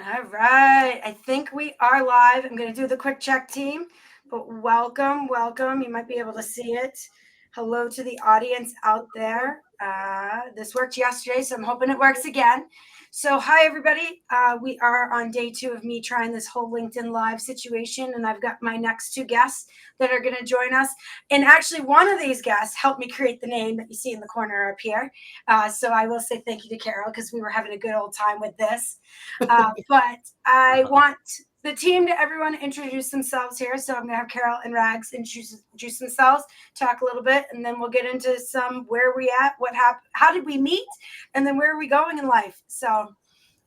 All right. I think we are live. I'm going to do the quick check team, but welcome. You might be able to see it. Hello to the audience out there. This worked yesterday, so I'm hoping it works again. So, hi, everybody. We are on day 2 of me trying this whole LinkedIn Live situation, and I've got my next 2 guests that are going to join us. And actually, one of these guests helped me create the name that you see in the corner up here. So, I will say thank you to Carol because we were having a good old time with this. But I want the team to everyone introduce themselves here. So I'm going to have Carol and Rags introduce themselves, talk a little bit, and then we'll get into some where we at, what happened, how did we meet, and then where are we going in life. So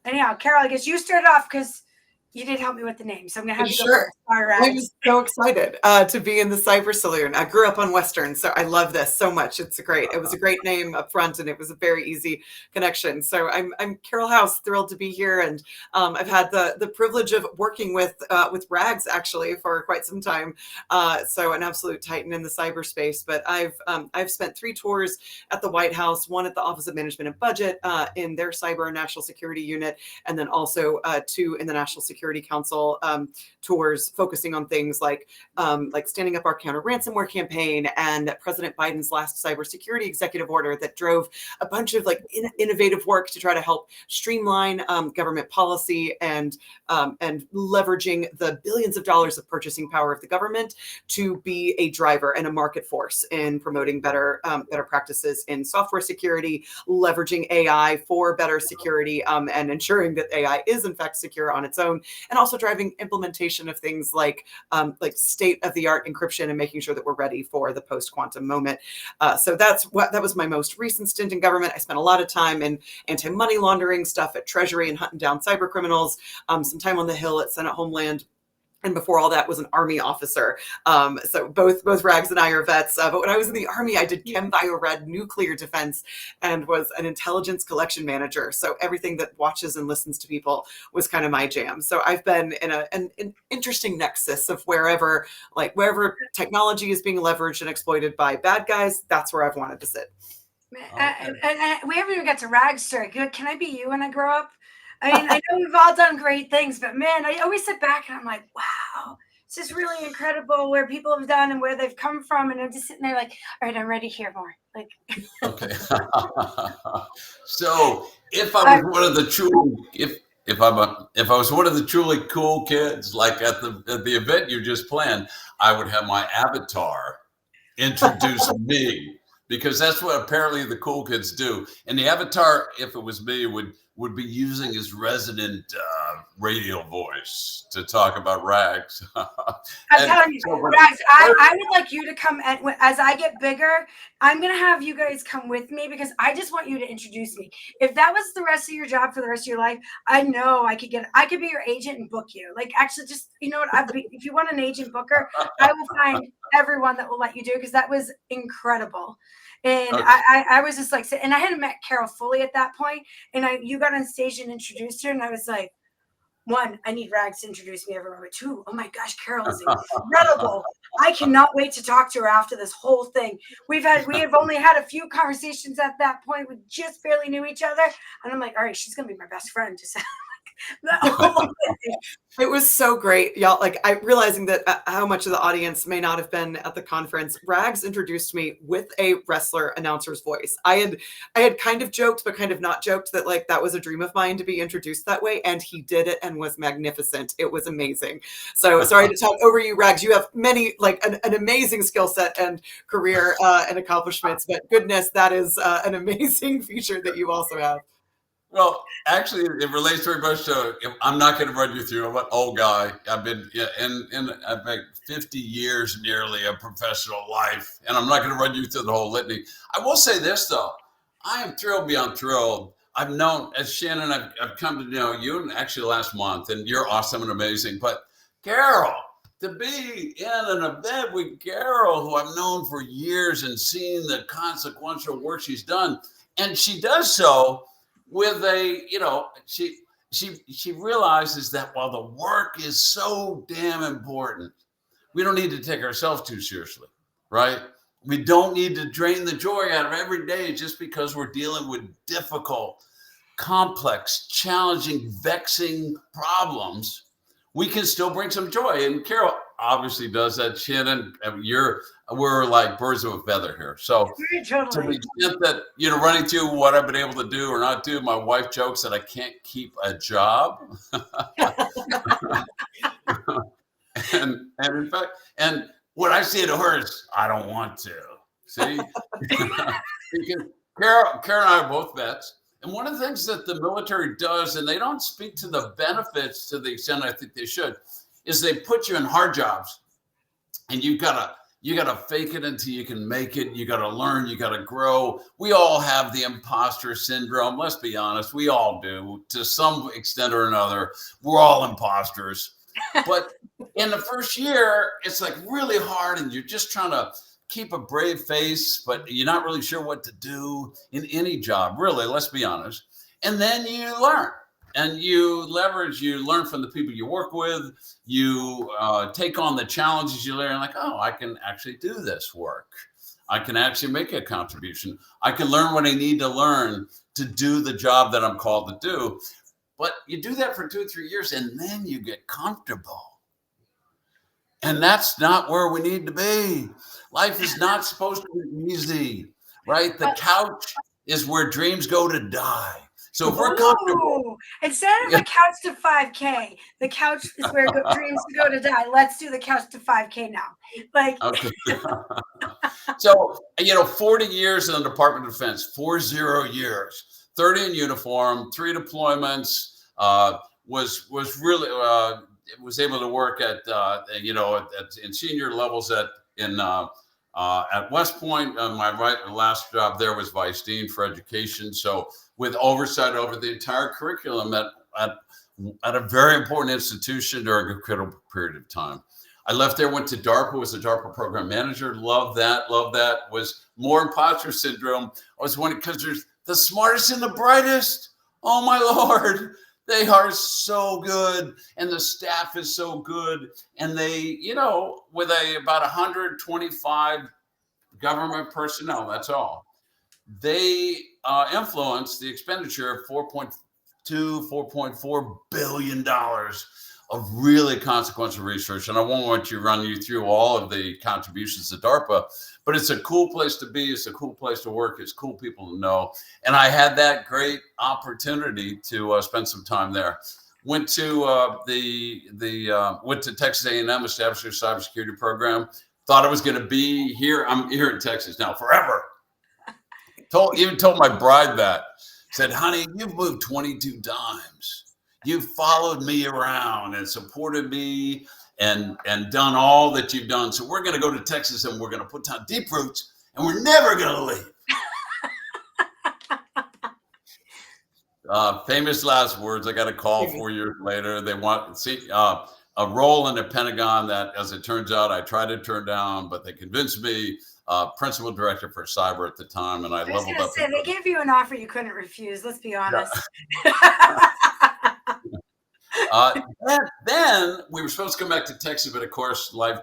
anyhow, Carol, I guess you started off because you did help me with the name. So I'm going to have you go first. All right. I'm so excited to be in the Cyber Saloon. I grew up on Western, so I love this so much. It was a great name up front, and it was a very easy connection. So I'm Carol House, thrilled to be here, and I've had the privilege of working with Rags actually for quite some time. So an absolute titan in the cyberspace. But I've spent 3 tours at the White House, 1 at the Office of Management and Budget in their cyber and national security unit, and then also 2 in the National Security Council tours focusing on things like standing up our counter ransomware campaign and President Biden's last cybersecurity executive order that drove a bunch of innovative work to try to help streamline government policy and leveraging the billions of dollars of purchasing power of the government to be a driver and a market force in promoting better practices in software security, leveraging AI for better security, and ensuring that AI is in fact secure on its own, and also driving implementation of things like state-of-the-art encryption and making sure that we're ready for the post-quantum moment. So that was my most recent stint in government. I spent a lot of time in anti-money laundering stuff at Treasury and hunting down cyber criminals, some time on the Hill at Senate Homeland. And before all that was an Army officer. So both Rags and I are vets. But when I was in the Army, I did chem bio-rad nuclear defense and was an intelligence collection manager. So everything that watches and listens to people was kind of my jam. So I've been in an interesting nexus of wherever technology is being leveraged and exploited by bad guys, that's where I've wanted to sit. And we haven't even got to Rags story. Can I be you when I grow up? I mean, I know we've all done great things, but man, I always sit back and I'm like, wow, it's just really incredible where people have done and where they've come from. And I'm just sitting there like, all right, I'm ready to hear more. Okay. So if I was one of the truly, if I was one of the truly cool kids, like at the event you just planned, I would have my avatar introduce me, because that's what apparently the cool kids do. And the avatar, if it was me, would be using his resonant radio voice to talk about Rags. I'm telling you, Rags, I would like you to come as I get bigger. I'm going to have you guys come with me because I just want you to introduce me. If that was the rest of your job for the rest of your life, I know I could be your agent and book you. Actually, just, you know what? If you want an agent booker, I will find everyone that will let you do, because that was incredible. And okay. I was just and I hadn't met Carol fully at that point. And you got on stage and introduced her, and I was like, 1, I need Rags to introduce me everywhere. 2, oh my gosh, Carol is incredible. I cannot wait to talk to her after this whole thing. We have only had a few conversations at that point. We just barely knew each other. And I'm like, all right, she's going to be my best friend. Just It was so great, y'all. I realizing that how much of the audience may not have been at the conference. Rags introduced me with a wrestler announcer's voice. I had kind of joked, but kind of not joked that that was a dream of mine to be introduced that way, and he did it and was magnificent. It was amazing. So sorry to talk over you, Rags. You have many an amazing skill set and career and accomplishments, but goodness, that is an amazing feature that you also have. Well, actually, it relates very much to, I'm not going to run you through. I'm an old guy. I've been in I've had 50 years nearly of professional life, and I'm not going to run you through the whole litany. I will say this, though. I am thrilled beyond thrilled. I've known, as Shannon, I've come to know you actually last month, and you're awesome and amazing. But Carol, to be in an event with Carol, who I've known for years and seen the consequential work she's done, and she does so with she realizes that while the work is so damn important, we don't need to take ourselves too seriously, right? We don't need to drain the joy out of every day just because we're dealing with difficult complex, challenging, vexing problems, we can still bring some joy. And Carol obviously does that. Shannon, we're like birds of a feather here. So to the extent that, running through what I've been able to do or not do, my wife jokes that I can't keep a job. and in fact, and what I say to her is, I don't want to. See? Because Carol and I are both vets. And one of the things that the military does, and they don't speak to the benefits to the extent I think they should, is they put you in hard jobs, and you gotta fake it until you can make it. You gotta learn, you gotta grow. We all have the imposter syndrome. Let's be honest, we all do to some extent or another. We're all imposters. But in the first year, it's like really hard, and you're just trying to keep a brave face, but you're not really sure what to do in any job, really, let's be honest. And then you learn and you leverage, you learn from the people you work with, you take on the challenges you learn, like, oh, I can actually do this work. I can actually make a contribution. I can learn what I need to learn to do the job that I'm called to do. But you do that for 2 or 3 years, and then you get comfortable. And that's not where we need to be. Life is not supposed to be easy, right? The couch is where dreams go to die. So if we're comfortable. Instead of the couch to 5K, the couch is where dreams go to die. Let's do the couch to 5K now. Okay. So, 40 years in the Department of Defense, 40 years, 30 in uniform, 3 deployments, was really, was able to work at in senior levels at West Point. My last job there was Vice Dean for Education, so with oversight over the entire curriculum at a very important institution during a critical period of time. I left there, went to DARPA, was a DARPA program manager. Loved that. Was more imposter syndrome. I was wondering, because there's the smartest and the brightest. Oh my Lord. They are so good, and the staff is so good. And they, with about 125 government personnel, that's all, they influence the expenditure of $4.4 billion of really consequential research. And I won't want to run you through all of the contributions to DARPA, but it's a cool place to be. It's a cool place to work. It's cool people to know. And I had that great opportunity to spend some time there. Went to went to Texas A&M, established their cybersecurity program. Thought I was going to be here. I'm here in Texas now forever. Even told my bride that. Said, honey, you've moved 22 times. You've followed me around and supported me and done all that you've done. So we're going to go to Texas, and we're going to put down deep roots, and we're never going to leave. Famous last words. I got a call 4 years later. They want a role in the Pentagon that, as it turns out, I tried to turn down, but they convinced me. Principal director for cyber at the time, and I leveled up. They gave you an offer you couldn't refuse. Let's be honest. Then we were supposed to come back to Texas, but of course, life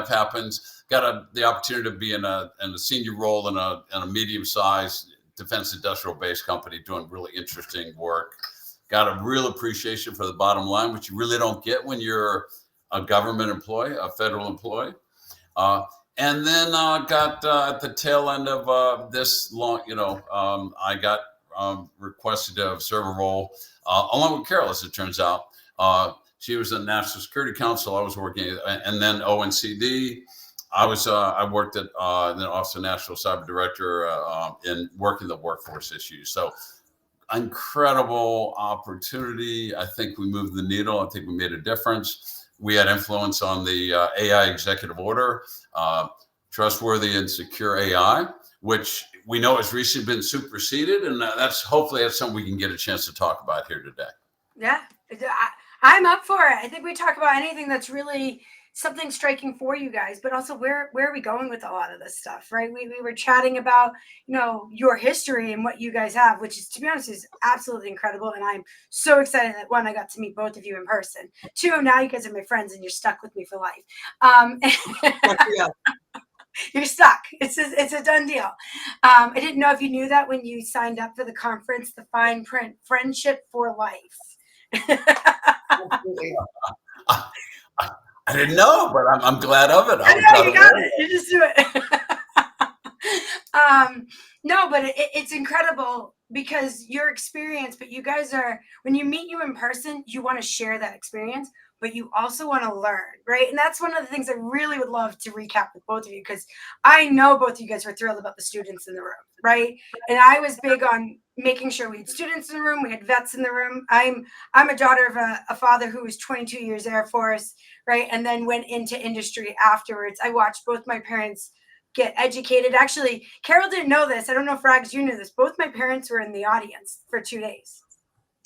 happens. Got the opportunity to be in a senior role in a medium-sized defense industrial base company doing really interesting work. Got a real appreciation for the bottom line, which you really don't get when you're a government employee, a federal employee. And then got at the tail end of this long, I got requested to serve a role along with Carol, as it turns out. She was in National Security Council. I was working, and then ONCD. I worked at the Office of National Cyber Director in working the workforce issues. So incredible opportunity. I think we moved the needle. I think we made a difference. We had influence on the AI executive order, trustworthy and secure AI, which we know has recently been superseded. And that's something we can get a chance to talk about here today. Yeah, I'm up for it. I think we talk about anything that's really something striking for you guys, but also where are we going with a lot of this stuff, right? We were chatting about, your history and what you guys have, which is, to be honest, is absolutely incredible. And I'm so excited that, one, I got to meet both of you in person. 2, now you guys are my friends and you're stuck with me for life. You're stuck. It's a done deal. I didn't know if you knew that when you signed up for the conference, the fine print, friendship for life. Absolutely. I, I didn't know, but I'm glad of it. I I'm know glad you of got it. it. You just do it. No, but it's incredible because your experience. But you guys are when you meet you in person, you want to share that experience, but you also want to learn, right? And that's one of the things I really would love to recap with both of you because I know both of you guys were thrilled about the students in the room, right? And I was big on making sure we had students in the room, we had vets in the room. I'm a daughter of a father who was 22 years Air Force, right? And then went into industry afterwards. I watched both my parents get educated. Actually, Carol didn't know this. I don't know if Rags, you knew this. Both my parents were in the audience for 2 days.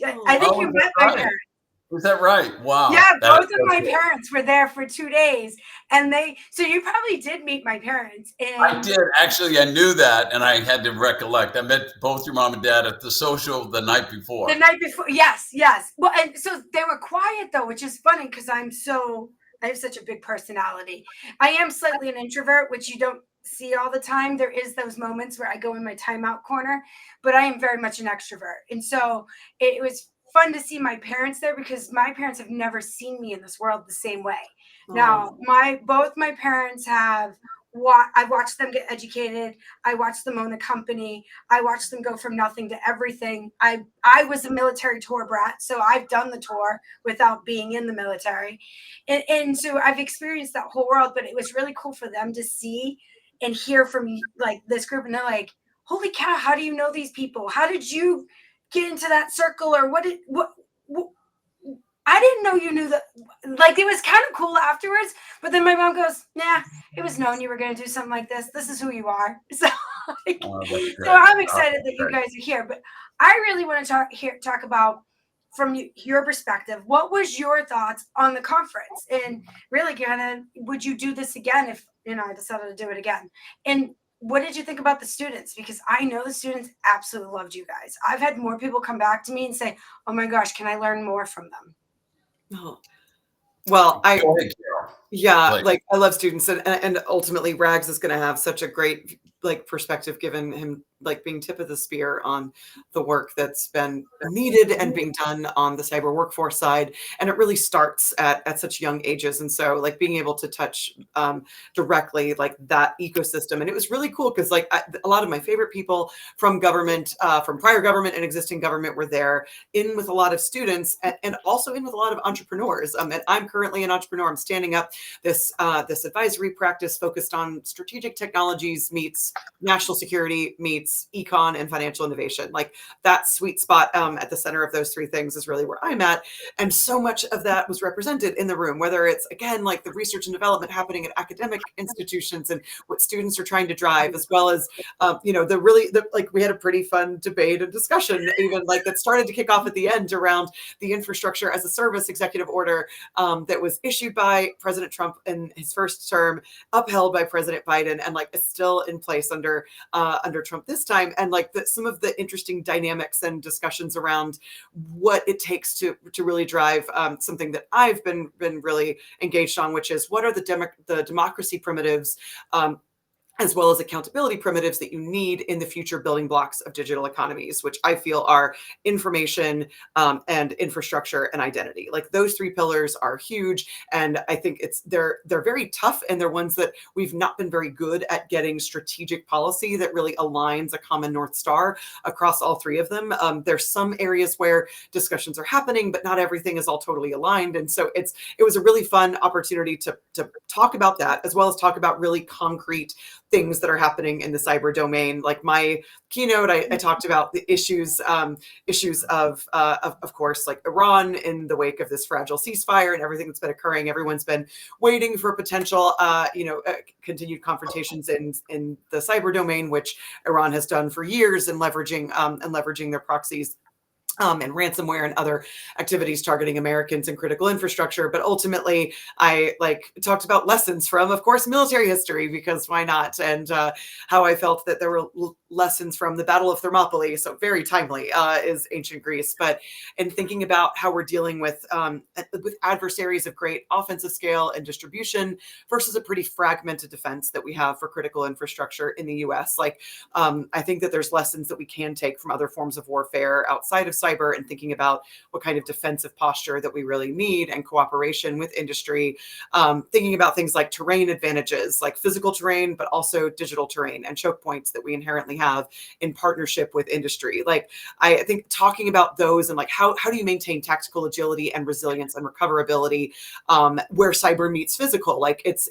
I think Oh, you is met that my right? parents. Is that right? Wow. Yeah, That both is of so my cool. parents were there for 2 days, and so you probably did meet my parents. I And did actually. I knew that, and I had to recollect. I met both your mom and dad at the social the night before. the night before, yes, yes. Well, and so they were quiet though, which is funny because I have such a big personality. I am slightly an introvert, which you don't see all the time. There is those moments where I go in my timeout corner, but I am very much an extrovert. And so it was fun to see my parents there because my parents have never seen me in this world the same way. Now, both my parents have I watched them get educated. I watched them own a company. I watched them go from nothing to everything. I was a military tour brat, so I've done the tour without being in the military. And so I've experienced that whole world, but it was really cool for them to see and hear from like this group. And they're like, holy cow, how do you know these people? How did you get into that circle? Or what I didn't know you knew that. Like, it was kind of cool afterwards, but then my mom goes, nah, it was known you were going to do something like this. This is who you are. So, like, Oh, that's so great. I'm Oh, excited that's that you great. guys are here. But I really want to talk about from your perspective. What was your thoughts on the conference? And really, kind of, would you do this again if I decided to do it again? And what did you think about the students? Because I know the students absolutely loved you guys. I've had more people come back to me and say, "Oh my gosh, can I learn more from them?" Oh, well, Go ahead, Carol. yeah, Please. like I love students, and ultimately Rags is going to have such a great perspective given him like being tip of the spear on the work that's been needed and being done on the cyber workforce side, and it really starts at such young ages, and so like being able to touch directly like that ecosystem, and it was really cool because like a lot of my favorite people from government, from prior government and existing government were there, in with a lot of students and also in with a lot of entrepreneurs. And I'm currently an entrepreneur. I'm standing up this advisory practice focused on strategic technologies meets national security meets econ and financial innovation. Like that sweet spot at the center of those three things is really where I'm at. And so much of that was represented in the room, whether it's again like the research and development happening at academic institutions and what students are trying to drive, as well as like we had a pretty fun debate and discussion even like that started to kick off at the end around the infrastructure as a service executive order that was issued by President Trump in his first term, upheld by President Biden, and like is still in place under Trump this time. And like some of the interesting dynamics and discussions around what it takes to really drive something that I've been really engaged on, which is what are the democracy primitives as well as accountability primitives that you need in the future building blocks of digital economies, which I feel are information and infrastructure and identity. Like those three pillars are huge. And I think they're very tough, and they're ones that we've not been very good at getting strategic policy that really aligns a common North Star across all three of them. There's some areas where discussions are happening, but not everything is all totally aligned. And so it was a really fun opportunity to talk about that, as well as talk about really concrete things that are happening in the cyber domain. Like my keynote, I talked about the issues of course, like Iran in the wake of this fragile ceasefire and everything that's been occurring. Everyone's been waiting for potential, continued confrontations in the cyber domain, which Iran has done for years, and leveraging their proxies and ransomware and other activities targeting Americans and critical infrastructure. But ultimately, I talked about lessons from, of course, military history, because why not? And how I felt that there were lessons from the Battle of Thermopylae, so very timely, is ancient Greece. But in thinking about how we're dealing with adversaries of great offensive scale and distribution versus a pretty fragmented defense that we have for critical infrastructure in the U.S. Like, I think that there's lessons that we can take from other forms of warfare outside of cyber, and thinking about what kind of defensive posture that we really need and cooperation with industry. Thinking about things like terrain advantages, like physical terrain, but also digital terrain and choke points that we inherently have in partnership with industry. Like, I think talking about those and like how do you maintain tactical agility and resilience and recoverability where cyber meets physical? Like, it's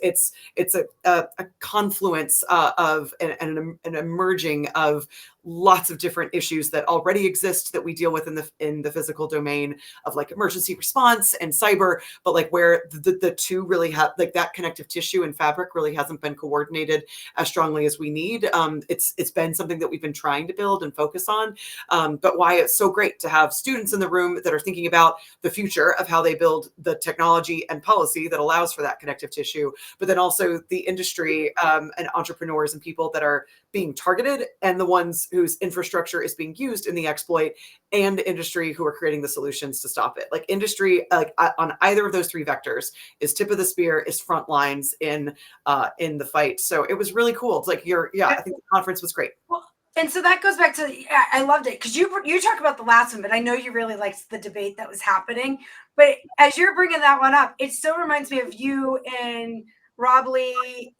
a confluence of an emerging of lots of different issues that already exist that we deal with in the physical domain of like emergency response and cyber, but like where the two really have, like, that connective tissue and fabric really hasn't been coordinated as strongly as we need. It's been something that we've been trying to build and focus on, but why it's so great to have students in the room that are thinking about the future of how they build the technology and policy that allows for that connective tissue, but then also the industry and entrepreneurs and people that are being targeted, and the ones whose infrastructure is being used in the exploit, and industry who are creating the solutions to stop it. Like, industry, like on either of those three vectors, is tip of the spear, is front lines in the fight. So it was really cool. It's like I think the conference was great. Well, and so that goes back to, I loved it because you talk about the last one, but I know you really liked the debate that was happening. But as you're bringing that one up, it still reminds me of you and Rob Lee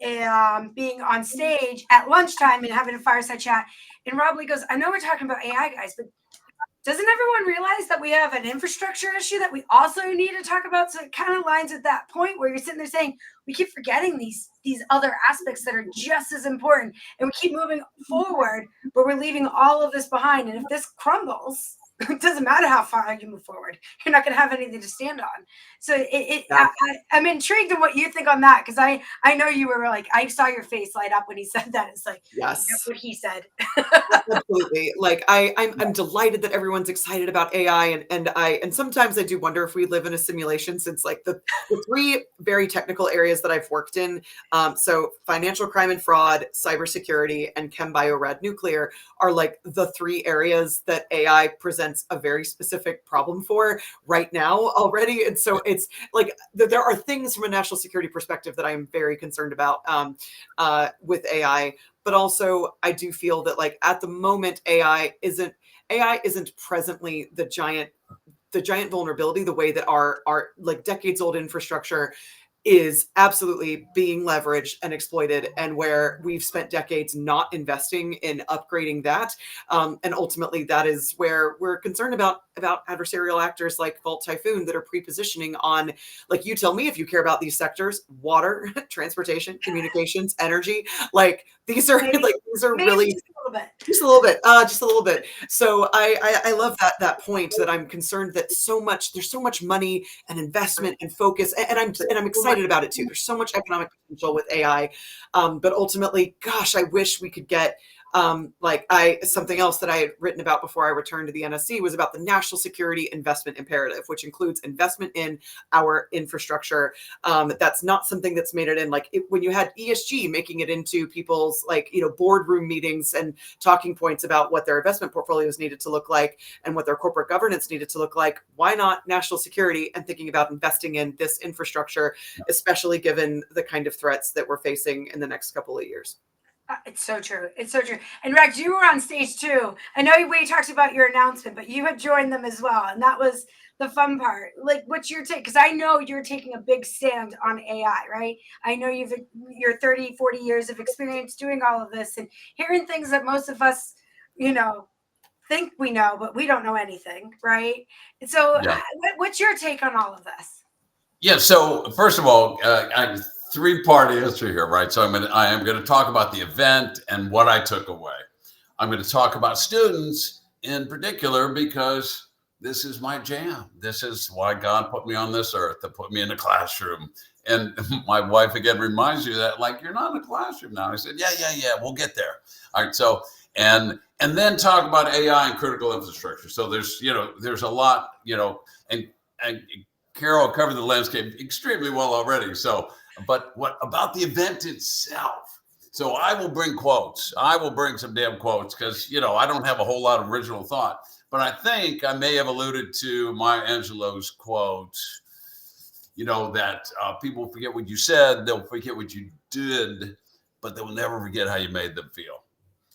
being on stage at lunchtime and having a fireside chat. And Rob Lee goes, I know we're talking about AI, guys, but doesn't everyone realize that we have an infrastructure issue that we also need to talk about? So it kind of lines at that point where you're sitting there saying, we keep forgetting these other aspects that are just as important, and we keep moving forward, but we're leaving all of this behind. And if this crumbles, it doesn't matter how far you move forward, you're not going to have anything to stand on. So I'm intrigued in what you think on that, because I know you were like, I saw your face light up when he said that. It's like, yes, that's what he said. Absolutely. Like, I'm delighted that everyone's excited about AI, and sometimes I do wonder if we live in a simulation, since like the three very technical areas that I've worked in, so financial crime and fraud, cybersecurity, and chem bio rad nuclear, are like the three areas that AI presents a very specific problem for right now already. And so it's like there are things from a national security perspective that I'm very concerned about with AI. But also, I do feel that, like, at the moment, AI isn't presently the giant vulnerability, the way that our like decades old infrastructure is absolutely being leveraged and exploited, and where we've spent decades not investing in upgrading that. And ultimately, that is where we're concerned about adversarial actors like Vault Typhoon that are pre-positioning on, like, you tell me if you care about these sectors: water, transportation, communications, energy. Like, these are Maybe really just a little bit. So I love that point, that I'm concerned that there's so much money and investment and focus, and I'm excited about it too. There's so much economic potential with AI, but ultimately, gosh, I wish we could get something else that I had written about before I returned to the NSC was about the national security investment imperative, which includes investment in our infrastructure. That's not something that's made it in, like, when you had ESG making it into people's, like, boardroom meetings and talking points about what their investment portfolios needed to look like and what their corporate governance needed to look like. Why not national security and thinking about investing in this infrastructure, especially given the kind of threats that we're facing in the next couple of years? It's so true. It's so true. And Rex, you were on stage too. I know we talked about your announcement, but you had joined them as well. And that was the fun part. Like, what's your take? Because I know you're taking a big stand on AI, right? I know your 30, 40 years of experience doing all of this and hearing things that most of us, think we know, but we don't know anything, right? And so what's your take on all of this? Yeah. So first of all, three-part answer here, right? So I am going to talk about the event and what I took away. I'm going to talk about students in particular, because this is my jam. This is why God put me on this earth, to put me in the classroom. And my wife again reminds you that, like, you're not in a classroom now. I said, yeah, we'll get there. All right. So, and then talk about AI and critical infrastructure. So there's a lot, and Carol covered the landscape extremely well already. So, but what about the event itself? So I will bring quotes. I will bring some damn quotes because, I don't have a whole lot of original thought. But I think I may have alluded to Maya Angelou's quote, that people forget what you said, they'll forget what you did, but they'll never forget how you made them feel.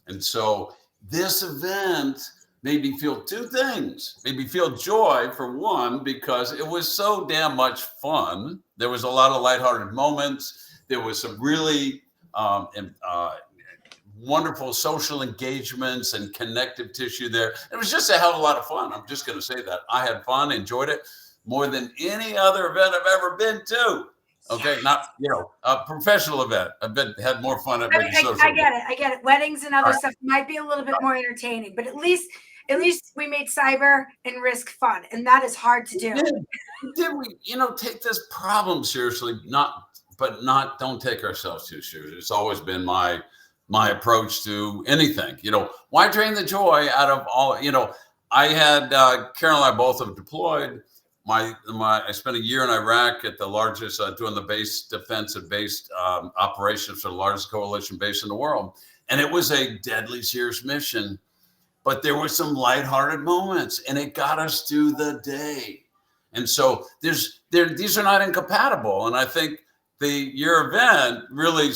And so this event made me feel two things. Made me feel joy, for one, because it was so damn much fun. There was a lot of lighthearted moments. There was some really wonderful social engagements and connective tissue there. It was just a hell of a lot of fun. I'm just going to say that. I had fun, enjoyed it more than any other event I've ever been to. Okay, not a professional event. Had more fun at making social. I get it. Weddings and other stuff might be a little bit more entertaining, but at least we made cyber and risk fun, and that is hard to do. Did we, take this problem seriously? Don't take ourselves too seriously. It's always been my approach to anything. Why drain the joy out of all? I had Carol and I both have deployed. I spent a year in Iraq at the largest doing the base defense and based operations for the largest coalition base in the world, and it was a deadly serious mission. But there were some lighthearted moments, and it got us through the day. And so these are not incompatible. And I think your event really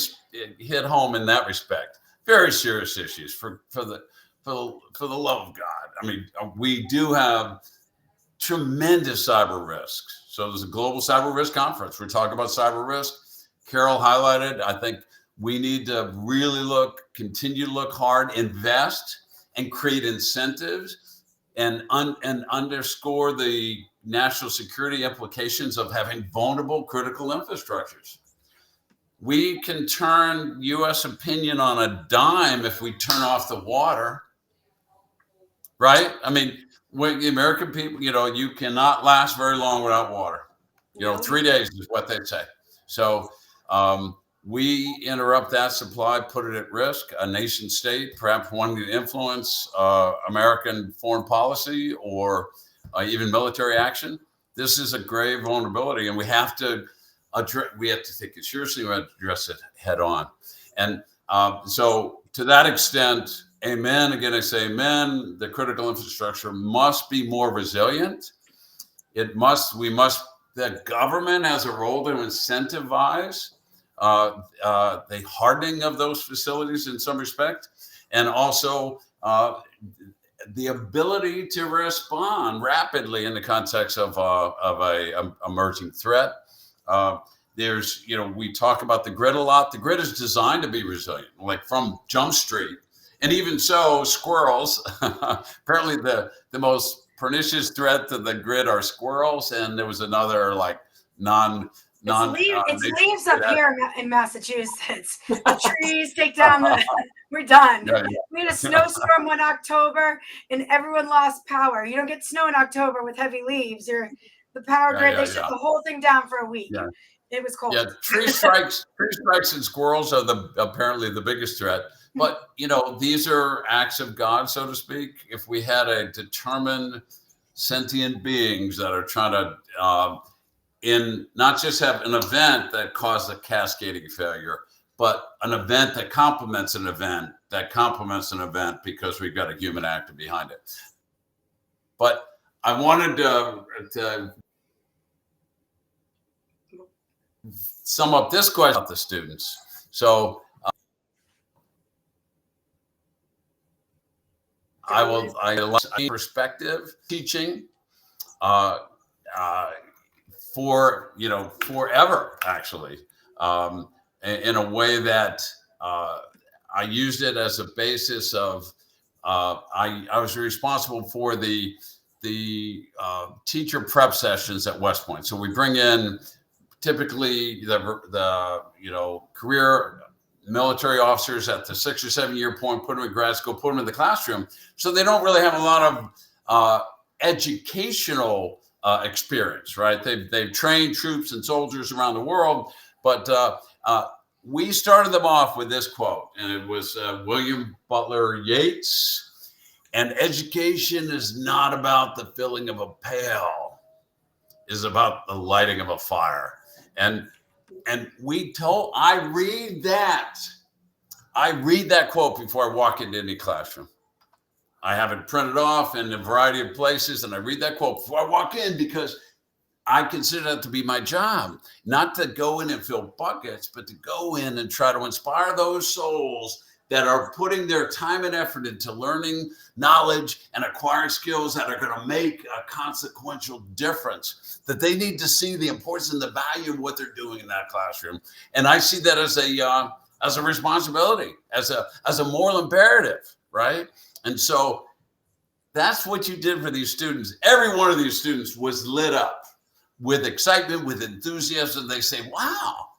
hit home in that respect. Very serious issues for the love of God. I mean, we do have tremendous cyber risks. So there's a global cyber risk conference. We're talking about cyber risk. Carol highlighted, I think we need to really continue to look hard, invest, and create incentives and underscore the national security implications of having vulnerable critical infrastructures. We can turn U.S. opinion on a dime if we turn off the water, right? I mean, when the American people, you cannot last very long without water. 3 days is what they say. So we interrupt that supply, put it at risk. A nation state, perhaps wanting to influence American foreign policy or even military action. This is a grave vulnerability, and we have to take it seriously. We have to address it head on. And so to that extent, amen. Again, I say amen. The critical infrastructure must be more resilient. The government has a role to incentivize the hardening of those facilities in some respect, and also the ability to respond rapidly in the context of a emerging threat. We talk about the grid a lot. The grid is designed to be resilient, like from Jump Street. And even so, squirrels, apparently the most pernicious threat to the grid are squirrels. And there was another it's leaves up here in Massachusetts. The trees take down we're done. Yeah. We had a snowstorm one October and everyone lost power. You don't get snow in October with heavy leaves. The power grid, they shut the whole thing down for a week. Yeah. It was cold. Yeah, tree strikes and squirrels are apparently the biggest threat. But, these are acts of God, so to speak. If we had a determined sentient beings that are trying to not just have an event that caused a cascading failure, but an event that complements an event because we've got a human actor behind it. But I wanted to sum up this question about the students. So I like perspective teaching forever, actually, in a way that I used it as a basis of I was responsible for the teacher prep sessions at West Point. So we bring in typically the career military officers at the 6 or 7 year point, put them in grad school, put them in the classroom. So they don't really have a lot of educational experience, right? They've trained troops and soldiers around the world, but we started them off with this quote, and it was William Butler Yeats. And education is not about the filling of a pail, it's about the lighting of a fire. And I read that I read that quote before I walk into any classroom. I have it printed off in a variety of places, and I read that quote before I walk in because I consider that to be my job, not to go in and fill buckets, but to go in and try to inspire those souls that are putting their time and effort into learning knowledge and acquiring skills that are going to make a consequential difference, that they need to see the importance and the value of what they're doing in that classroom. And I see that as a responsibility, as a moral imperative, right? And so that's what you did for these students. Every one of these students was lit up with excitement, with enthusiasm. They say, wow,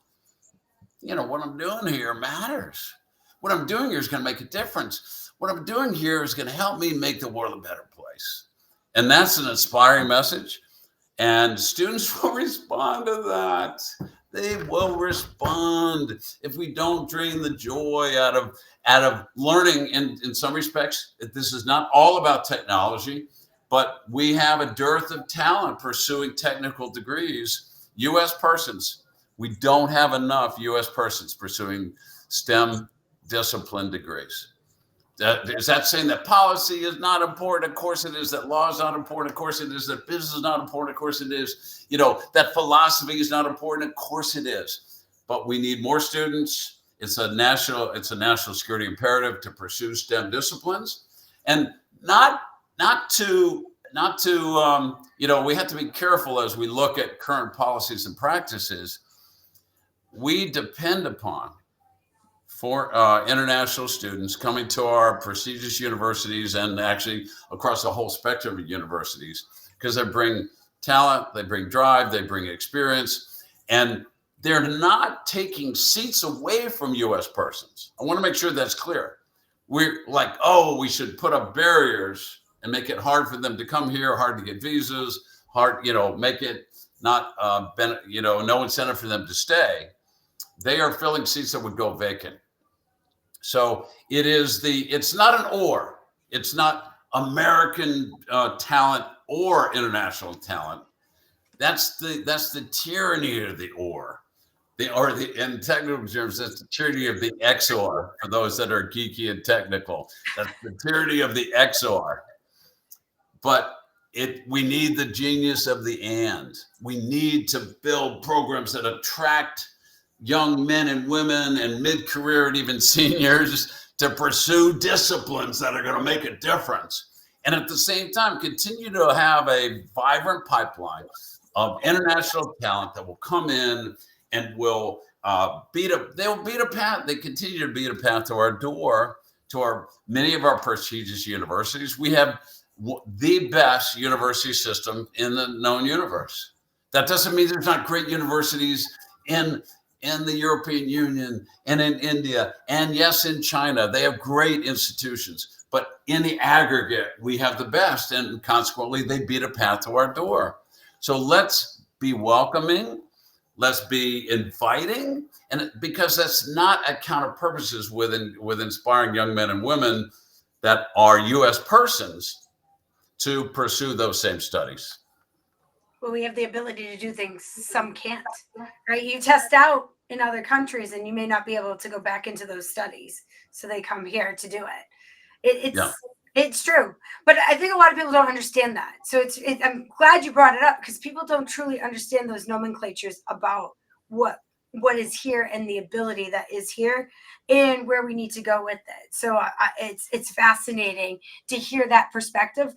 what I'm doing here matters. What I'm doing here is going to make a difference. What I'm doing here is going to help me make the world a better place. And that's an inspiring message. And students will respond to that. They will respond if we don't drain the joy out of learning. In some respects, this is not all about technology, but we have a dearth of talent pursuing technical degrees. U.S. persons, we don't have enough U.S. persons pursuing STEM discipline degrees. Is that saying that policy is not important? Of course it is. That law is not important. Of course it is. That business is not important. Of course it is. That philosophy is not important. Of course it is. But we need more students. It's a national security imperative to pursue STEM disciplines, and not to we have to be careful as we look at current policies and practices. We depend upon for international students coming to our prestigious universities and actually across the whole spectrum of universities, because they bring talent, they bring drive, they bring experience, and they're not taking seats away from U.S. persons. I want to make sure that's clear. We're like, we should put up barriers and make it hard for them to come here, hard to get visas, make it not, no incentive for them to stay. They are filling seats that would go vacant. So it's not an or. It's not American talent or international talent. That's the tyranny of the or. In technical terms, that's the tyranny of the XOR for those that are geeky and technical. That's the tyranny of the XOR. But we need the genius of the and. We need to build programs that attract young men and women and mid-career and even seniors to pursue disciplines that are going to make a difference. And at the same time, continue to have a vibrant pipeline of international talent that will come in and will beat a path. They continue to beat a path to our door, to many of our prestigious universities. We have the best university system in the known universe. That doesn't mean there's not great universities in the European Union and in India, and yes, in China. They have great institutions, but in the aggregate, we have the best, and consequently, they beat a path to our door. So let's be welcoming, let's be inviting, and because that's not at counter purposes with inspiring young men and women that are U.S. persons to pursue those same studies. Well, we have the ability to do things some can't, right? You test out in other countries and you may not be able to go back into those studies. So they come here to do it. It's true. But I think a lot of people don't understand that. So I'm glad you brought it up, because people don't truly understand those nomenclatures about what is here and the ability that is here and where we need to go with it. So it's fascinating to hear that perspective,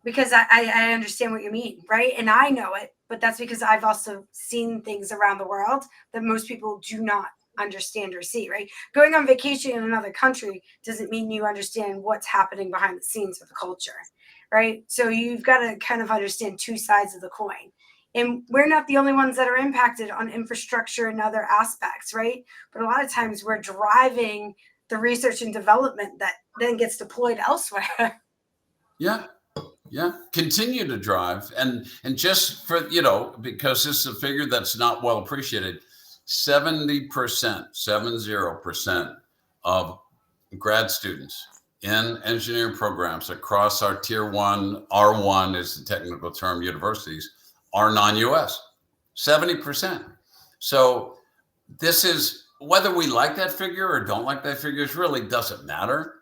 because I understand what you mean, right? And I know it, but that's because I've also seen things around the world that most people do not understand or see, right? Going on vacation in another country doesn't mean you understand what's happening behind the scenes of the culture, right? So you've got to kind of understand two sides of the coin. And we're not the only ones that are impacted on infrastructure and other aspects, right? But a lot of times we're driving the research and development that then gets deployed elsewhere. Yeah, continue to drive. And just for, because this is a figure that's not well appreciated, 70% of grad students in engineering programs across our tier one, R1 is the technical term, universities, are non-US, 70%. So this is whether we like that figure or don't like that figure, it really doesn't matter.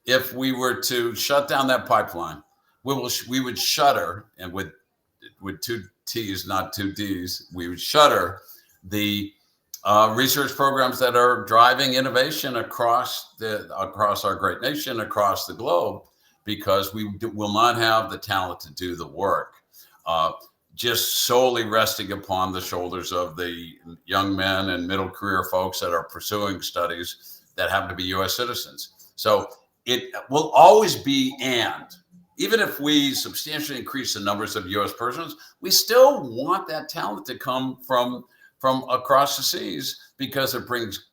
If we were to shut down that pipeline, we would shutter, and with two T's, not two D's, we would shutter the research programs that are driving innovation across our great nation, across the globe, because we will not have the talent to do the work. Just solely resting upon the shoulders of the young men and middle career folks that are pursuing studies that happen to be U.S. citizens. So it will always be, and even if we substantially increase the numbers of U.S. persons, we still want that talent to come from across the seas, because it brings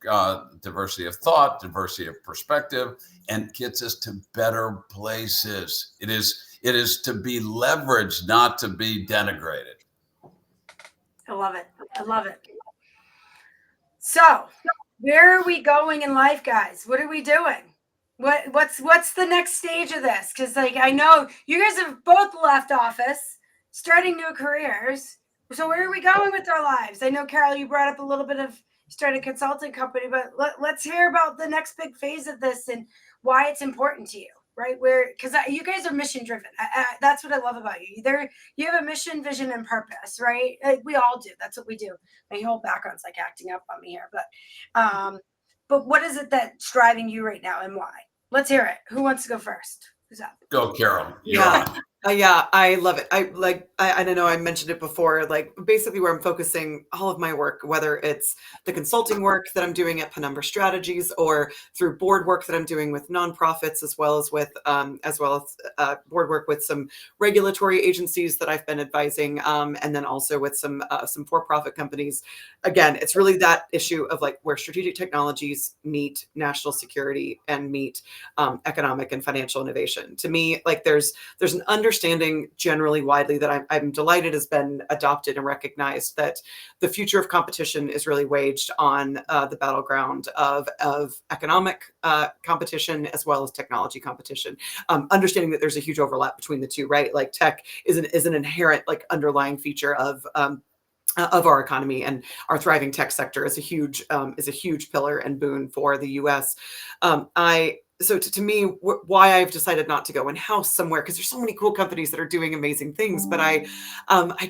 diversity of thought, diversity of perspective, and gets us to better places. It is to be leveraged, not to be denigrated. I love it. I love it. So, where are we going in life, guys? What are we doing? What's the next stage of this? Because I know you guys have both left office, starting new careers. So where are we going with our lives? I know, Carol, you brought up a little bit of starting a consulting company, but let's hear about the next big phase of this and why it's important to you, right? Because you guys are mission driven. That's what I love about you. You have a mission, vision, and purpose, right? We all do. That's what we do. My whole background's acting up on me here, but what is it that's driving you right now, and why? Let's hear it. Who wants to go first? Who's up? Go, Carol. Yeah. Yeah, I love it. I don't know, I mentioned it before, basically where I'm focusing all of my work, whether it's the consulting work that I'm doing at Penumbra Strategies, or through board work that I'm doing with nonprofits, as well as board work with some regulatory agencies that I've been advising, and then also with some for-profit companies. Again, it's really that issue of where strategic technologies meet national security and meet economic and financial innovation. To me, there's an understanding generally widely that I'm delighted has been adopted and recognized, that the future of competition is really waged on the battleground of economic competition as well as technology competition. Understanding that there's a huge overlap between the two, right? Tech is an inherent underlying feature of our economy, and our thriving tech sector is a huge pillar and boon for the U.S. So to me, why I've decided not to go in-house somewhere, because there's so many cool companies that are doing amazing things, but I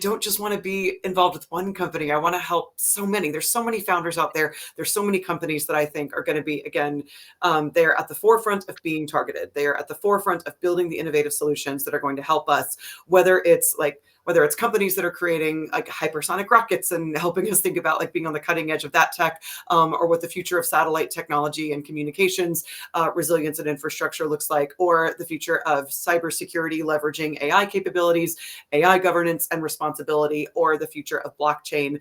don't just want to be involved with one company. I want to help so many. There's so many founders out there. There's so many companies that I think are going to be, again, they're at the forefront of being targeted. They are at the forefront of building the innovative solutions that are going to help us, whether it's companies that are creating hypersonic rockets and helping us think about being on the cutting edge of that tech, or what the future of satellite technology and communications, resilience and infrastructure looks like, or the future of cybersecurity, leveraging AI capabilities, AI governance and responsibility, or the future of blockchain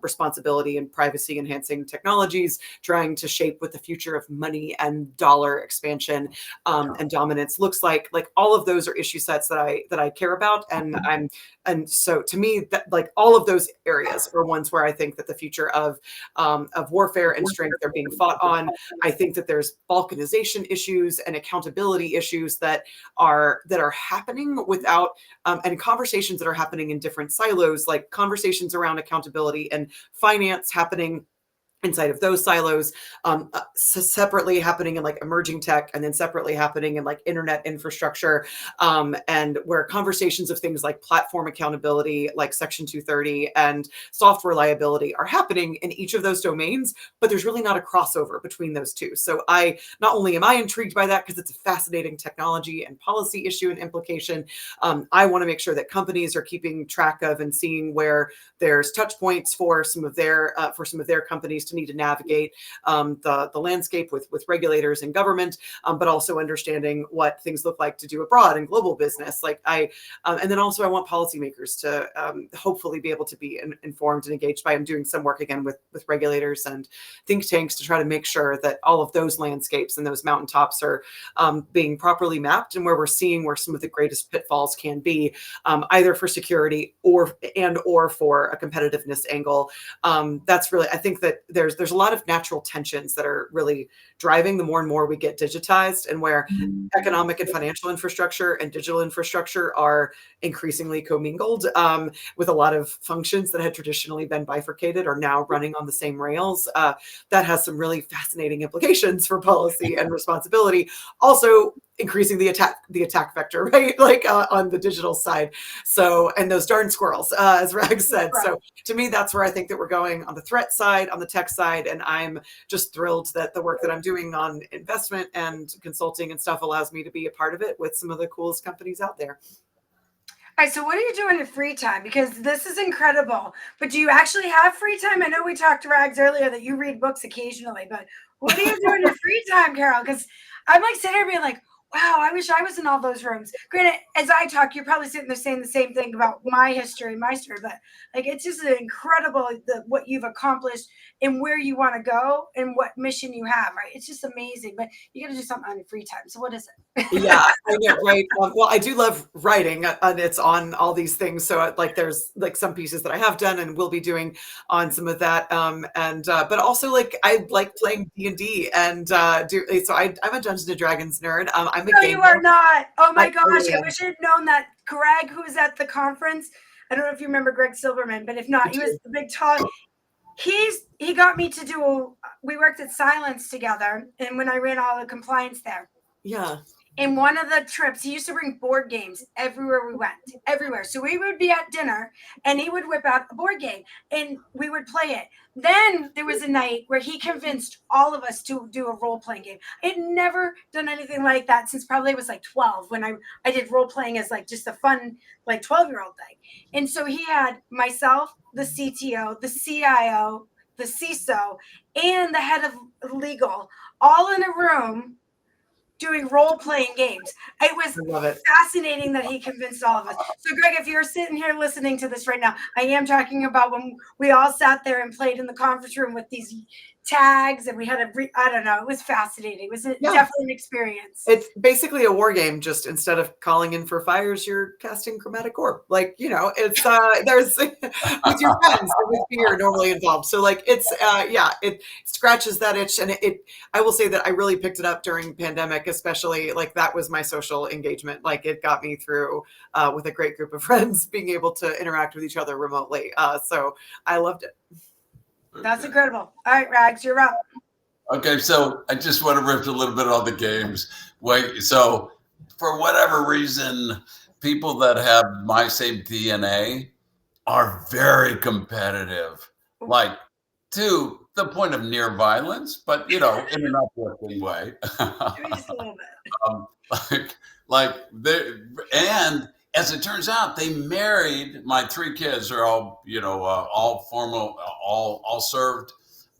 responsibility and privacy enhancing technologies, trying to shape what the future of money and dollar expansion and dominance looks like. All of those are issue sets that I care about, and so to me, that all of those areas are ones where I think that the future of warfare and strength are being fought on. I think that there's balkanization issues and accountability issues that are happening without and conversations that are happening in different silos, conversations around accountability and finance happening inside of those silos, separately happening in emerging tech, and then separately happening in internet infrastructure, and where conversations of things like platform accountability, like Section 230 and software liability are happening in each of those domains, but there's really not a crossover between those two. So not only am I intrigued by that because it's a fascinating technology and policy issue and implication, I want to make sure that companies are keeping track of and seeing where there's touch points for some of their companies to need to navigate the landscape with regulators and government, but also understanding what things look like to do abroad in global business. And then also I want policymakers to hopefully be able to be informed and engaged by. I'm doing some work again with regulators and think tanks to try to make sure that all of those landscapes and those mountaintops are being properly mapped, and where we're seeing where some of the greatest pitfalls can be, either for security or for a competitiveness angle. That's really, I think that there's a lot of natural tensions that are really driving the more and more we get digitized, and where economic and financial infrastructure and digital infrastructure are increasingly commingled, with a lot of functions that had traditionally been bifurcated are now running on the same rails. That has some really fascinating implications for policy and responsibility. Also, increasing the attack vector, right? Like on the digital side. So, and those darn squirrels, as Rags said. Right. So to me, that's where I think that we're going on the threat side, on the tech side. And I'm just thrilled that the work that I'm doing on investment and consulting and stuff allows me to be a part of it with some of the coolest companies out there. All right, so what are you doing in free time? Because this is incredible. But do you actually have free time? I know we talked to Rags earlier that you read books occasionally, but what are you doing in free time, Carol? Because I'm like sitting here being like, wow, I wish I was in all those rooms. Granted, as I talk, you're probably sitting there saying the same thing about my history, but like it's just incredible what you've accomplished and where you want to go and what mission you have, right? It's just amazing. But you got to do something on your free time. So what is it? Yeah, I know, right? Well, I do love writing, and it's on all these things. So, like, there's like some pieces that I have done and will be doing on some of that. But also, like, I like playing D&D, and do so. I'm a Dungeons and Dragons nerd. I'm a No, gamer. you are not. Oh my gosh, totally I am. wish I had known that. Greg, who was at the conference, I don't know if you remember Greg Silverman, but if not, he was the big talk. He got me to do. We worked at Silence together, and when I ran all the compliance there. Yeah. In one of the trips, he used to bring board games everywhere we went, everywhere. So we would be at dinner and he would whip out a board game and we would play it. Then there was a night where he convinced all of us to do a role-playing game. I had never done anything like that since probably I was like 12 when I did role-playing as like just a fun, like 12-year-old thing. And so he had myself, the CTO, the CIO, the CISO, and the head of legal all in a room doing role-playing games. It was fascinating that he convinced all of us. So Greg, if you're sitting here listening to this right now, I am talking about when we all sat there and played in the conference room with these tags and we had I don't know, it was fascinating. It was definitely an experience. It's basically a war game, just instead of calling in for fires, you're casting chromatic orb. Like, you know, it's there's with your friends with fear normally involved. So like it's it scratches that itch, and I will say that I really picked it up during pandemic, especially. Like that was my social engagement. Like it got me through with a great group of friends being able to interact with each other remotely. So I loved it. That's incredible. All right, Rags, you're up. Okay, so I just want to riff a little bit on the games. Wait, so for whatever reason, people that have my same DNA are very competitive, like to the point of near violence, but you know, in an uplifting way. Just a little bit. And as it turns out, they married. My three kids are all, you know, all formal, all served,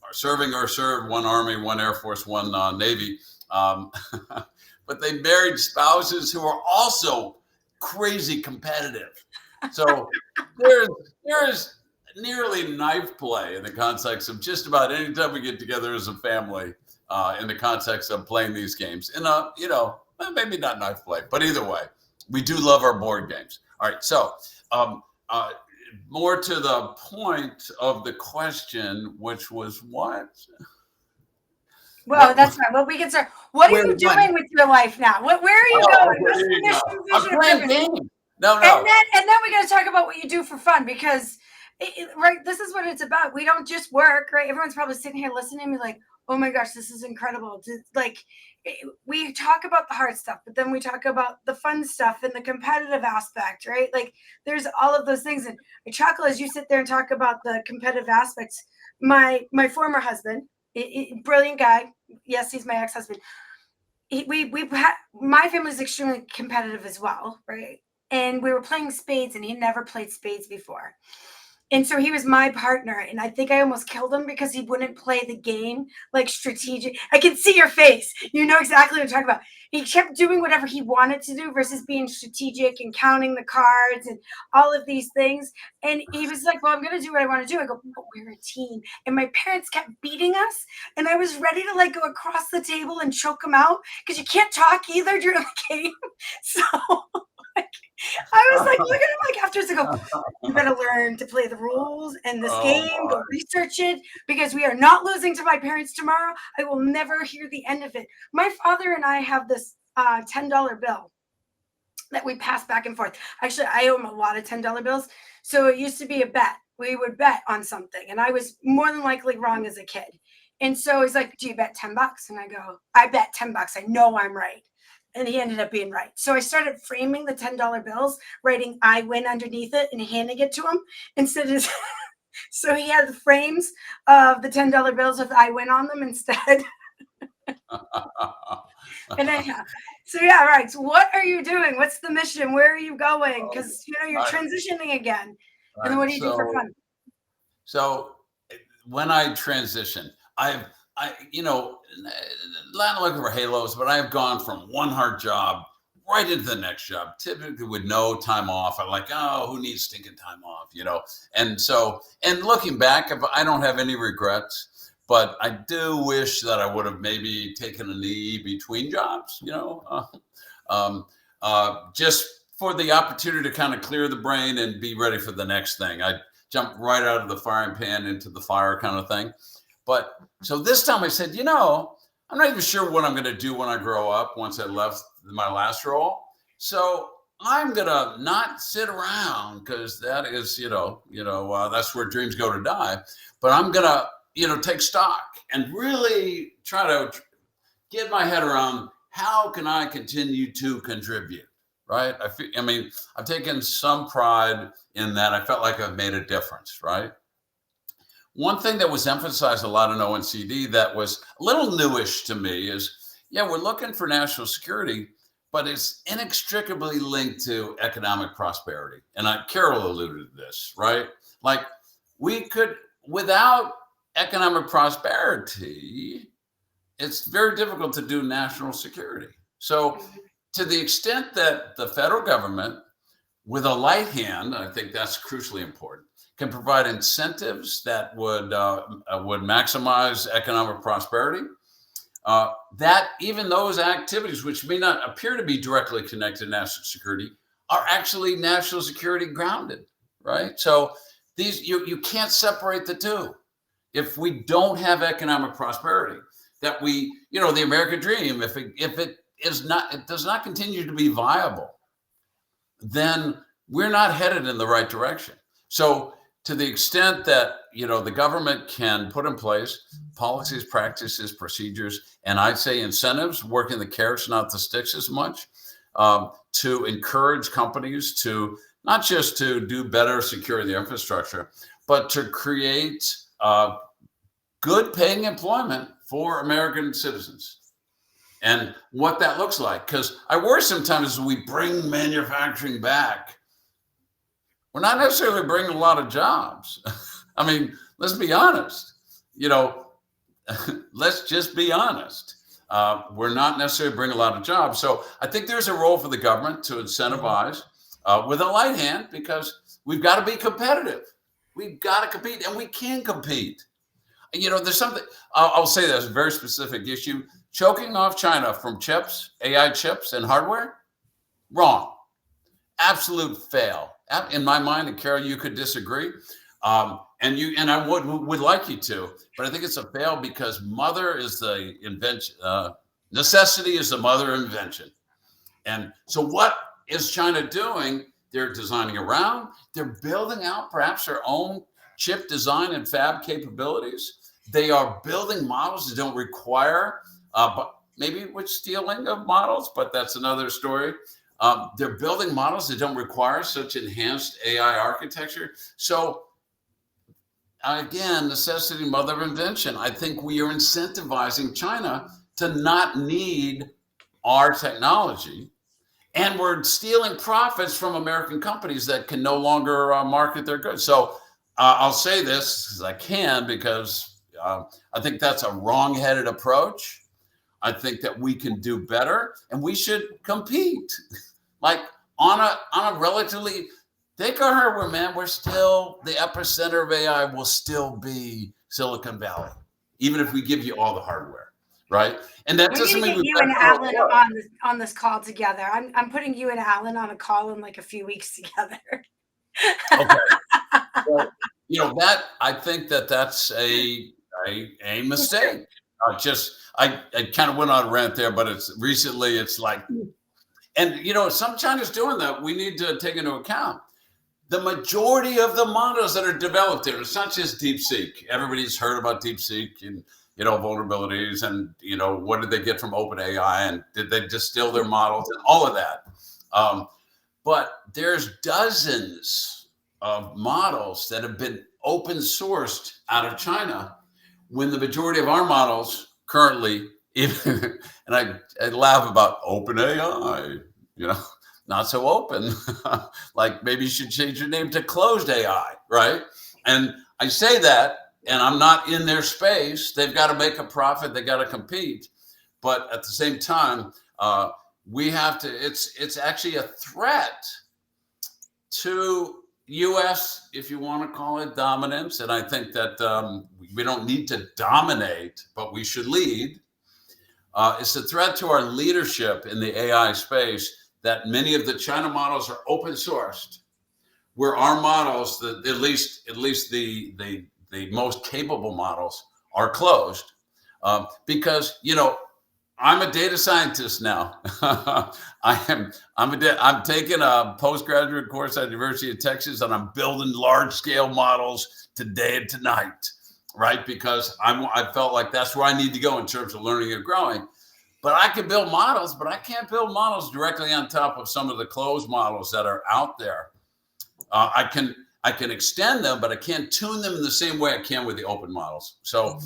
or serving or served, one Army, one Air Force, one Navy. But they married spouses who are also crazy competitive. So there's nearly knife play in the context of just about any time we get together as a family, in the context of playing these games. And you know, maybe not knife play, but either way. We do love our board games. All right, so more to the point of the question, which was what? Well, that's fine. Well, we can start. What are you doing with your life now? Where are you going? What's the mission, vision, playing games. No. And then we got to talk about what you do for fun, because right, this is what it's about. We don't just work, right? Everyone's probably sitting here listening to me like, oh my gosh, this is incredible. Like, we talk about the hard stuff, but then we talk about the fun stuff and the competitive aspect, right? Like there's all of those things. And I chuckle as you sit there and talk about the competitive aspects. My former husband, brilliant guy. Yes, he's my ex-husband. My family's extremely competitive as well, right? And we were playing spades and he never played spades before. And so he was my partner, and I think I almost killed him because he wouldn't play the game like strategic. I can see your face. You know exactly what I'm talking about. He kept doing whatever he wanted to do versus being strategic and counting the cards and all of these things. And he was like, well, I'm going to do what I want to do. I go, but we're a team. And my parents kept beating us, and I was ready to like go across the table and choke him out because you can't talk either during the game. So I was like, look at him like afterwards. I go, you better learn to play the rules and this game. Go research it because we are not losing to my parents tomorrow. I will never hear the end of it. My father and I have this $10 bill that we pass back and forth. Actually, I owe him a lot of $10 bills. So it used to be a bet. We would bet on something, and I was more than likely wrong as a kid. And so he's like, do you bet $10? And I go, I bet $10. I know I'm right. And he ended up being right. So I started framing the $10 bills, writing I win underneath it and handing it to him instead of, so he had the frames of the $10 bills with I win on them instead. And so yeah, right. So what are you doing? What's the mission? Where are you going? Because you're transitioning again. And then what do you do for fun? So when I transition, I not looking for halos, but I have gone from one hard job right into the next job, typically with no time off. I'm like, oh, who needs stinking time off, And looking back, I don't have any regrets, but I do wish that I would have maybe taken a knee between jobs, just for the opportunity to kind of clear the brain and be ready for the next thing. I jumped right out of the frying pan into the fire kind of thing. But so this time I said, I'm not even sure what I'm going to do when I grow up once I left my last role. So I'm going to not sit around because that is, that's where dreams go to die. But I'm going to, take stock and really try to get my head around how can I continue to contribute, right? I've taken some pride in that. I felt like I've made a difference, right? One thing that was emphasized a lot in ONCD that was a little newish to me is, we're looking for national security, but it's inextricably linked to economic prosperity. And Carol alluded to this, right? Like we could, without economic prosperity, it's very difficult to do national security. So to the extent that the federal government, with a light hand, I think that's crucially important, can provide incentives that would maximize economic prosperity, that even those activities, which may not appear to be directly connected to national security, are actually national security grounded, right? So these you can't separate the two. If we don't have economic prosperity, that the American dream, if it does not continue to be viable, then we're not headed in the right direction. So to the extent that, the government can put in place policies, practices, procedures, and I'd say incentives, working the carrots, not the sticks as much, to encourage companies to not just to do better security the infrastructure, but to create good paying employment for American citizens. And what that looks like, because I worry sometimes as we bring manufacturing back, we're not necessarily bringing a lot of jobs. Let's be honest. Let's just be honest. We're not necessarily bringing a lot of jobs. So I think there's a role for the government to incentivize with a light hand, because we've got to be competitive. We've got to compete, and we can compete. There's something, I'll say that's a very specific issue. Choking off China from chips, AI chips and hardware, wrong. Absolute fail. In my mind, and Carol, you could disagree, and I would like you to, but I think it's a fail because mother is the invention. Necessity is the mother of invention. And so what is China doing? They're designing around, they're building out perhaps their own chip design and fab capabilities. They are building models that don't require, but maybe with stealing of models, but that's another story. They're building models that don't require such enhanced AI architecture. So again, necessity, mother of invention. I think we are incentivizing China to not need our technology. And we're stealing profits from American companies that can no longer market their goods. So I'll say this as I can, because I think that's a wrong-headed approach. I think that we can do better, and we should compete. Like on a relatively, take our hardware, man. We're still, the epicenter of AI will still be Silicon Valley, even if we give you all the hardware, right? And that We need doesn't to mean get we you let and go of Alan work. on this call together. I'm putting you and Alan on a call in like a few weeks together. Okay. Well, that I think that's a mistake. I kind of went on a rant there, but it's like, and some China's doing that. We need to take into account the majority of the models that are developed there. It's not just DeepSeek. Everybody's heard about DeepSeek and vulnerabilities and what did they get from OpenAI and did they distill their models and all of that. But there's dozens of models that have been open sourced out of China when the majority of our models currently, even, and I laugh about OpenAI, not so open. Like maybe you should change your name to closed AI, right? And I say that, and I'm not in their space. They've got to make a profit. They got to compete. But at the same time, we have to, it's actually a threat to U.S., if you want to call it dominance. And I think that we don't need to dominate, but we should lead. It's a threat to our leadership in the AI space that many of the China models are open sourced, where our models, at least the most capable models, are closed. Because I'm a data scientist now. I'm taking a postgraduate course at the University of Texas, and I'm building large scale models today and tonight, right? Because I felt like that's where I need to go in terms of learning and growing. But I can build models, but I can't build models directly on top of some of the closed models that are out there. I can extend them, but I can't tune them in the same way I can with the open models. So,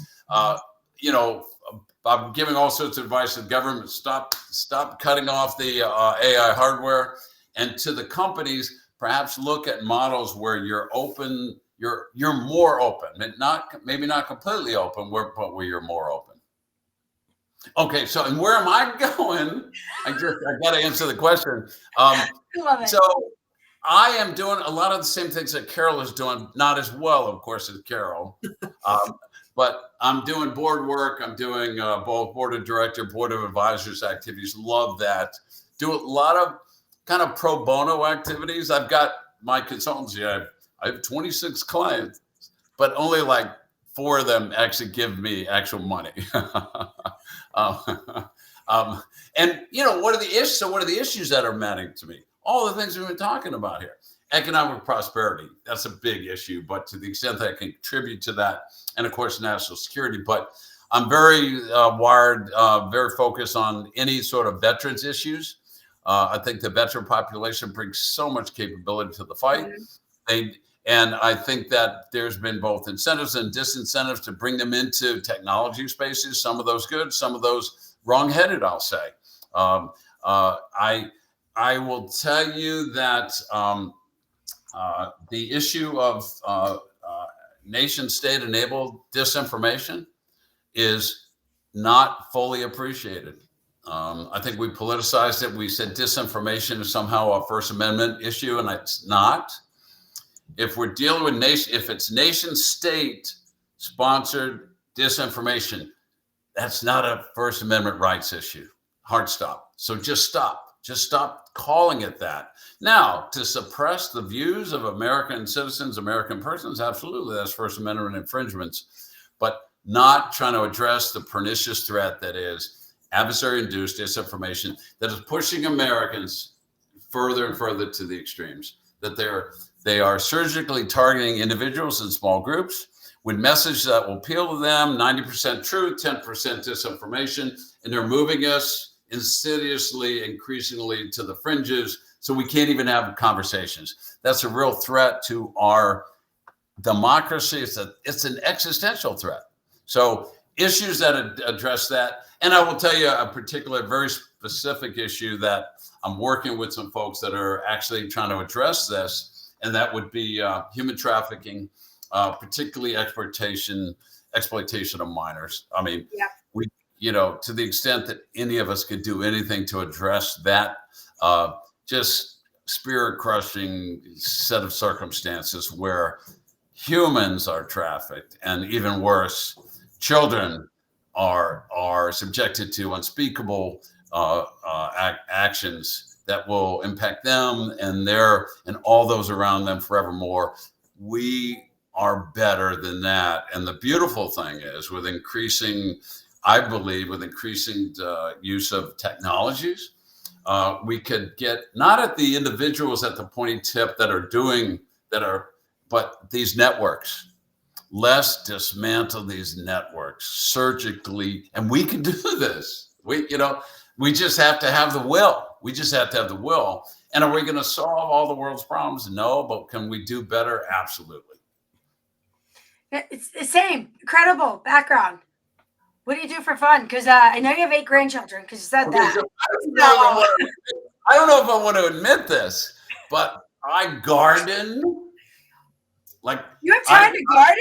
I'm giving all sorts of advice to the government. Stop cutting off the AI hardware, and to the companies, perhaps look at models where you're open. You're more open, maybe not completely open, but where you're more open. Okay, so and where am I going? I got to answer the question. I love it. So I am doing a lot of the same things that Carol is doing, not as well, of course, as Carol. But I'm doing board work. I'm doing both board of director, board of advisors activities. Love that. Do a lot of kind of pro bono activities. I've got my consultancy. I have 26 clients, but only like 4 of them actually give me actual money. And what are the issues that are mattering to me? All the things we've been talking about here. Economic prosperity, that's a big issue, but to the extent that I can contribute to that, and of course, national security. But I'm very wired, very focused on any sort of veterans issues. I think the veteran population brings so much capability to the fight. And I think that there's been both incentives and disincentives to bring them into technology spaces. Some of those good, some of those wrong-headed, I'll say. I will tell you that the issue of nation state enabled disinformation is not fully appreciated. I think we politicized it. We said disinformation is somehow a First Amendment issue, and it's not. If we're dealing with if it's nation state sponsored disinformation, that's not a First Amendment rights issue. Hard stop. So just stop. Just stop calling it that. Now, to suppress the views of American citizens, American persons, absolutely, that's First Amendment infringements, but not trying to address the pernicious threat that is adversary-induced disinformation that is pushing Americans further and further to the extremes, that they are surgically targeting individuals and small groups with messages that will appeal to them, 90% truth, 10% disinformation, and they're moving us insidiously, increasingly to the fringes, so we can't even have conversations. That's a real threat to our democracy. It's an existential threat. So issues that address that, and I will tell you a particular, very specific issue that I'm working with some folks that are actually trying to address this, and that would be human trafficking, particularly exploitation of minors. I mean, to the extent that any of us could do anything to address that, just spirit crushing set of circumstances where humans are trafficked, and even worse, children are subjected to unspeakable actions that will impact them and all those around them forevermore. We are better than that. And the beautiful thing is, I believe with increasing use of technologies, we could get not at the individuals at the pointy tip but these networks. Let's dismantle these networks surgically, and we can do this. We just have to have the will. And are we going to solve all the world's problems? No, but can we do better? Absolutely. It's the same. Incredible background. What do you do for fun? Because I know you have 8 grandchildren, because you said that. I don't know if I want to admit this, but I garden. Like, you have time to garden?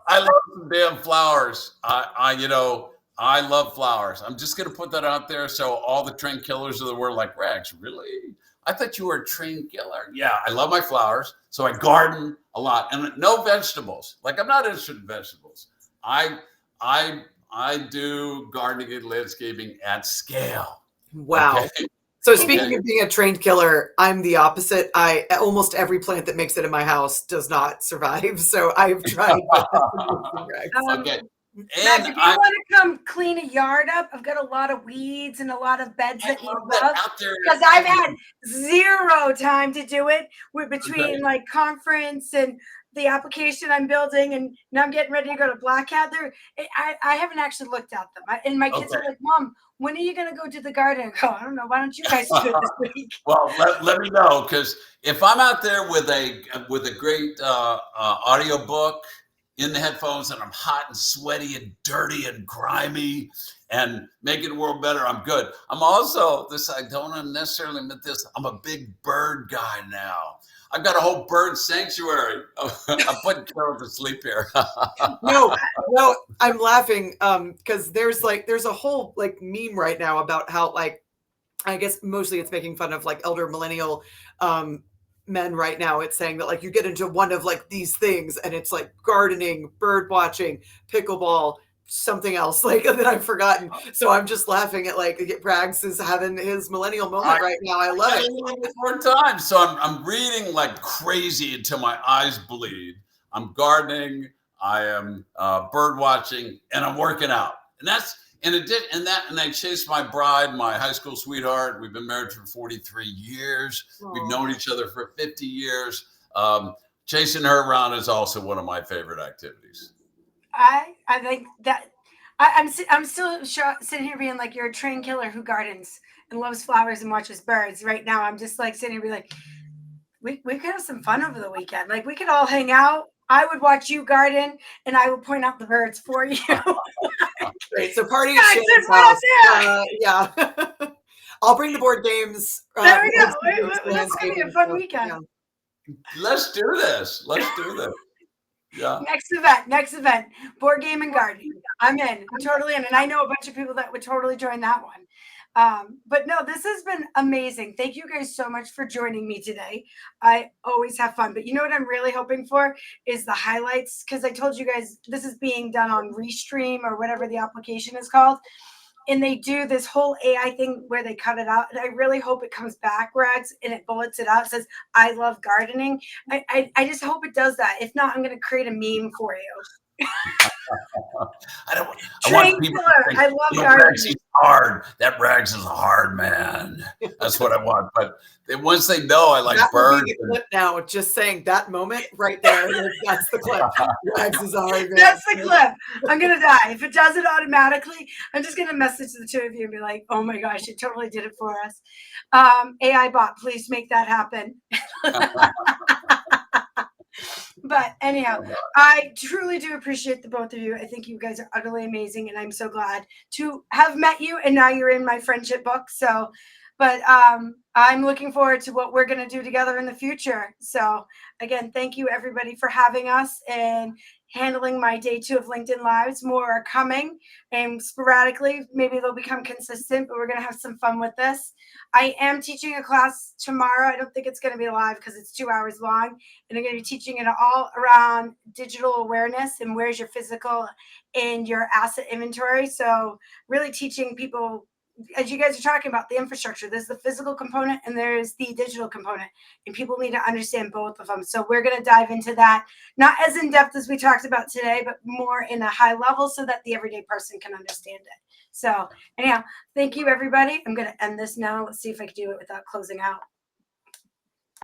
I love some damn flowers. I love flowers. I'm just going to put that out there so all the trained killers of the world like, Rags, really? I thought you were a trained killer. Yeah, I love my flowers. So I garden a lot, and no vegetables. Like, I'm not interested in vegetables. I do gardening and landscaping at scale. Wow. Okay? So speaking of being a trained killer, I'm the opposite. Almost every plant that makes it in my house does not survive. So I've tried. Okay. Max, if you want to come clean a yard up, I've got a lot of weeds and a lot of beds that need love, because I've had 0 time to do it between like conference and the application I'm building, and now I'm getting ready to go to Black Hat. I haven't actually looked at them, and my kids are like, Mom, when are you going to go do the garden? I go, I don't know. Why don't you guys do it this week? Well, let me know, because if I'm out there with a great audio book in the headphones, and I'm hot and sweaty and dirty and grimy and making the world better, I'm good. I'm also I don't necessarily admit this, I'm a big bird guy now. I've got a whole bird sanctuary. I'm putting Carol to sleep here. No, I'm laughing because there's a whole like meme right now about how, like, I guess mostly it's making fun of like elder millennial men right now. It's saying that like you get into one of like these things and it's like gardening, bird watching, pickleball, something else like that I've forgotten. So I'm just laughing at like Rags is having his millennial moment right now. I love it. More time. So I'm reading like crazy until my eyes bleed. I'm gardening. I am bird watching, and I'm working out. And that's in addition. And I chased my bride, my high school sweetheart. We've been married for 43 years. Aww. We've known each other for 50 years. Chasing her around is also one of my favorite activities. I think that I'm still sitting here being like, you're a trained killer who gardens and loves flowers and watches birds. Right now, I'm just like sitting here being like, we could have some fun over the weekend. Like, we could all hang out. I would watch you garden, and I would point out the birds for you. Great. So party at Shannon's house. Yeah. I'll bring the board games. There we go. That's going to be a fun weekend. Yeah. Let's do this. Yeah. Next event, board game and gardening. I'm in. I'm totally in. And I know a bunch of people that would totally join that one. But no, this has been amazing. Thank you guys so much for joining me today. I always have fun. But you know what I'm really hoping for is the highlights, because I told you guys this is being done on Restream or whatever the application is called. And they do this whole AI thing where they cut it out. And I really hope it comes back, Rags, and it bullets it out. It says, I love gardening. I just hope it does that. If not, I'm going to create a meme for you. I want people to think, I love gardening. Rags, he's hard. That Rags is a hard man. That's what I want. But once they know I like birds. The clip now, just saying that moment right there. That's the clip. Rags is a hard man. That's the clip. I'm going to die. If it does it automatically, I'm just going to message the two of you and be like, oh my gosh, it totally did it for us. AI bot, please make that happen. But anyhow, I truly do appreciate the both of you. I think you guys are utterly amazing, and I'm so glad to have met you. And now you're in my friendship book. So But I'm looking forward to what we're going to do together in the future. So again, thank you everybody for having us and handling my day 2 of LinkedIn Lives. More are coming, and sporadically, maybe they'll become consistent, but we're going to have some fun with this. I am teaching a class tomorrow. I don't think it's going to be live because it's 2 hours long, and I'm going to be teaching it all around digital awareness and where's your physical and your asset inventory. So really teaching people, as you guys are talking about the infrastructure, there's the physical component and there's the digital component, and people need to understand both of them. So we're going to dive into that, not as in depth as we talked about today, but more in a high level so that the everyday person can understand it. So anyhow, thank you everybody. I'm going to end this now. Let's see if I can do it without closing out.